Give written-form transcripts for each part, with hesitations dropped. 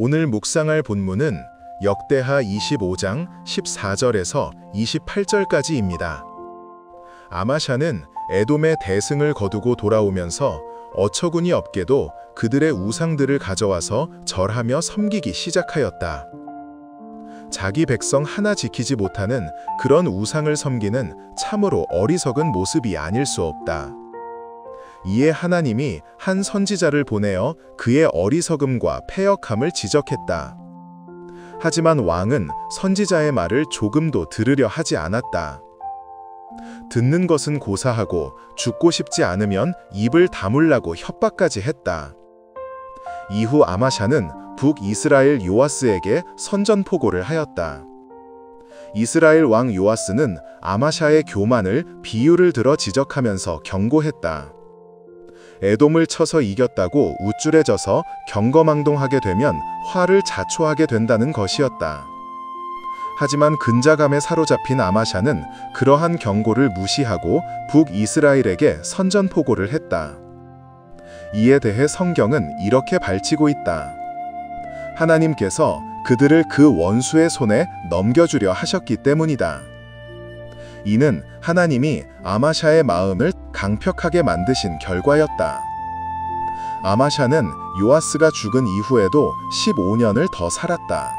오늘 묵상할 본문은 역대하 25장 14절에서 28절까지입니다. 아마샤는 에돔의 대승을 거두고 돌아오면서 어처구니 없게도 그들의 우상들을 가져와서 절하며 섬기기 시작하였다. 자기 백성 하나 지키지 못하는 그런 우상을 섬기는 참으로 어리석은 모습이 아닐 수 없다. 이에 하나님이 한 선지자를 보내어 그의 어리석음과 패역함을 지적했다. 하지만 왕은 선지자의 말을 조금도 들으려 하지 않았다. 듣는 것은 고사하고 죽고 싶지 않으면 입을 다물라고 협박까지 했다. 이후 아마샤는 북이스라엘 요아스에게 선전포고를 하였다. 이스라엘 왕 요아스는 아마샤의 교만을 비유를 들어 지적하면서 경고했다. 에돔을 쳐서 이겼다고 우쭐해져서 경거망동하게 되면 화를 자초하게 된다는 것이었다. 하지만 근자감에 사로잡힌 아마샤는 그러한 경고를 무시하고 북이스라엘에게 선전포고를 했다. 이에 대해 성경은 이렇게 발치고 있다. 하나님께서 그들을 그 원수의 손에 넘겨주려 하셨기 때문이다. 이는 하나님이 아마샤의 마음을 강력하게 만드신 결과였다. 아마샤는 요아스가 죽은 이후에도 15년을 더 살았다.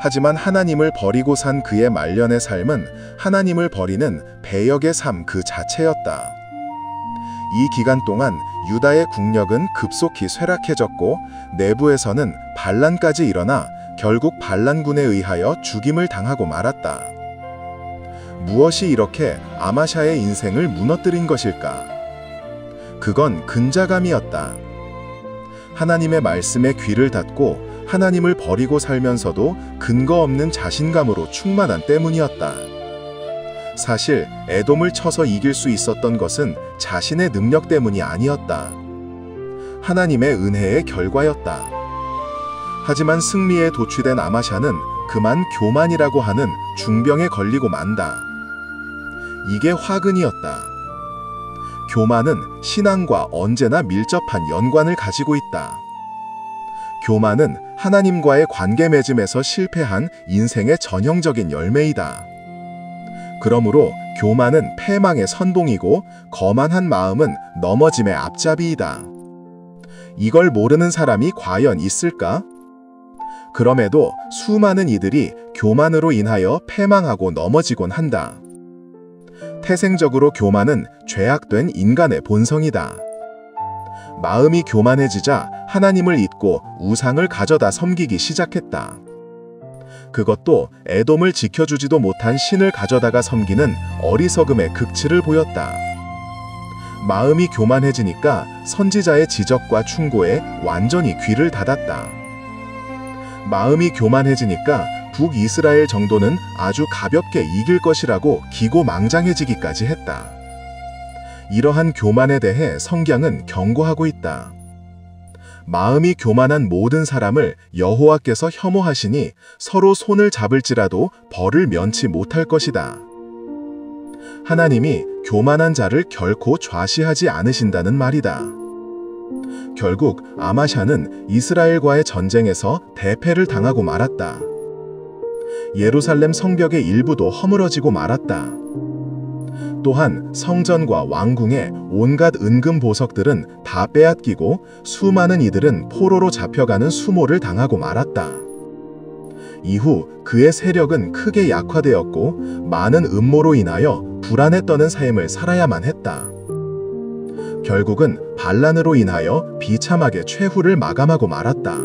하지만 하나님을 버리고 산 그의 말년의 삶은 하나님을 버리는 배역의 삶 그 자체였다. 이 기간 동안 유다의 국력은 급속히 쇠락해졌고 내부에서는 반란까지 일어나 결국 반란군에 의하여 죽임을 당하고 말았다. 무엇이 이렇게 아마샤의 인생을 무너뜨린 것일까? 그건 근자감이었다. 하나님의 말씀에 귀를 닫고 하나님을 버리고 살면서도 근거 없는 자신감으로 충만한 때문이었다. 사실 에돔을 쳐서 이길 수 있었던 것은 자신의 능력 때문이 아니었다. 하나님의 은혜의 결과였다. 하지만 승리에 도취된 아마샤는 그만 교만이라고 하는 중병에 걸리고 만다. 이게 화근이었다. 교만은 신앙과 언제나 밀접한 연관을 가지고 있다. 교만은 하나님과의 관계 맺음에서 실패한 인생의 전형적인 열매이다. 그러므로 교만은 패망의 선봉이고 거만한 마음은 넘어짐의 앞잡이이다. 이걸 모르는 사람이 과연 있을까? 그럼에도 수많은 이들이 교만으로 인하여 패망하고 넘어지곤 한다. 태생적으로 교만은 죄악된 인간의 본성이다. 마음이 교만해지자 하나님을 잊고 우상을 가져다 섬기기 시작했다. 그것도 에돔을 지켜주지도 못한 신을 가져다가 섬기는 어리석음의 극치를 보였다. 마음이 교만해지니까 선지자의 지적과 충고에 완전히 귀를 닫았다. 마음이 교만해지니까 북이스라엘 정도는 아주 가볍게 이길 것이라고 기고망장해지기까지 했다. 이러한 교만에 대해 성경은 경고하고 있다. 마음이 교만한 모든 사람을 여호와께서 혐오하시니 서로 손을 잡을지라도 벌을 면치 못할 것이다. 하나님이 교만한 자를 결코 좌시하지 않으신다는 말이다. 결국 아마샤는 이스라엘과의 전쟁에서 대패를 당하고 말았다. 예루살렘 성벽의 일부도 허물어지고 말았다. 또한 성전과 왕궁의 온갖 은금 보석들은 다 빼앗기고 수많은 이들은 포로로 잡혀가는 수모를 당하고 말았다. 이후 그의 세력은 크게 약화되었고 많은 음모로 인하여 불안에 떠는 삶을 살아야만 했다. 결국은 반란으로 인하여 비참하게 최후를 마감하고 말았다.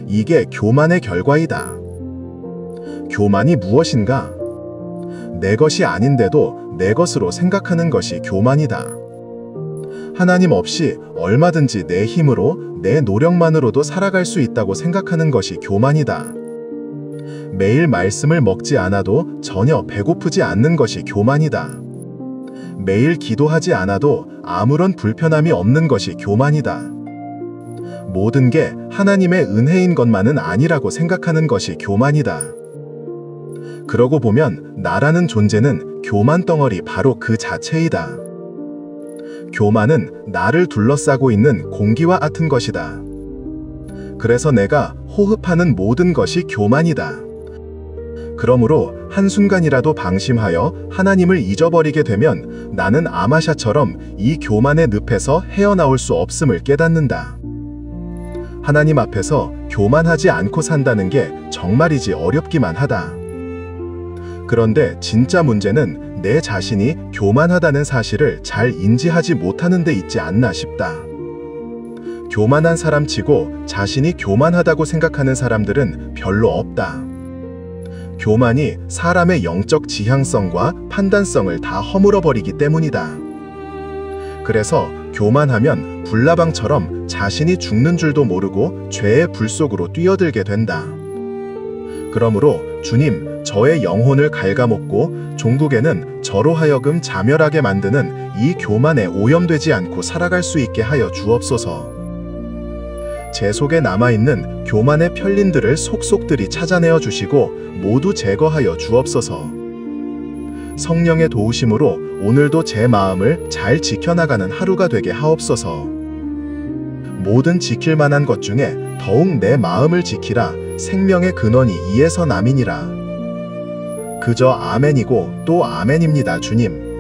이게 교만의 결과이다. 교만이 무엇인가? 내 것이 아닌데도 내 것으로 생각하는 것이 교만이다. 하나님 없이 얼마든지 내 힘으로, 내 노력만으로도 살아갈 수 있다고 생각하는 것이 교만이다. 매일 말씀을 먹지 않아도 전혀 배고프지 않는 것이 교만이다. 매일 기도하지 않아도 아무런 불편함이 없는 것이 교만이다. 모든 게 하나님의 은혜인 것만은 아니라고 생각하는 것이 교만이다. 그러고 보면 나라는 존재는 교만 덩어리 바로 그 자체이다. 교만은 나를 둘러싸고 있는 공기와 같은 것이다. 그래서 내가 호흡하는 모든 것이 교만이다. 그러므로 한순간이라도 방심하여 하나님을 잊어버리게 되면 나는 아마샤처럼 이 교만의 늪에서 헤어나올 수 없음을 깨닫는다. 하나님 앞에서 교만하지 않고 산다는 게 정말이지 어렵기만 하다. 그런데 진짜 문제는 내 자신이 교만하다는 사실을 잘 인지하지 못하는 데 있지 않나 싶다. 교만한 사람치고 자신이 교만하다고 생각하는 사람들은 별로 없다. 교만이 사람의 영적 지향성과 판단성을 다 허물어버리기 때문이다. 그래서 교만하면 불나방처럼 자신이 죽는 줄도 모르고 죄의 불 속으로 뛰어들게 된다. 그러므로 주님, 저의 영혼을 갉아먹고 종국에는 저로 하여금 자멸하게 만드는 이 교만에 오염되지 않고 살아갈 수 있게 하여 주옵소서. 제 속에 남아있는 교만의 편린들을 속속들이 찾아내어 주시고 모두 제거하여 주옵소서. 성령의 도우심으로 오늘도 제 마음을 잘 지켜나가는 하루가 되게 하옵소서. 모든 지킬 만한 것 중에 더욱 내 마음을 지키라. 생명의 근원이 이에서 남이니라. 그저 아멘이고 또 아멘입니다, 주님.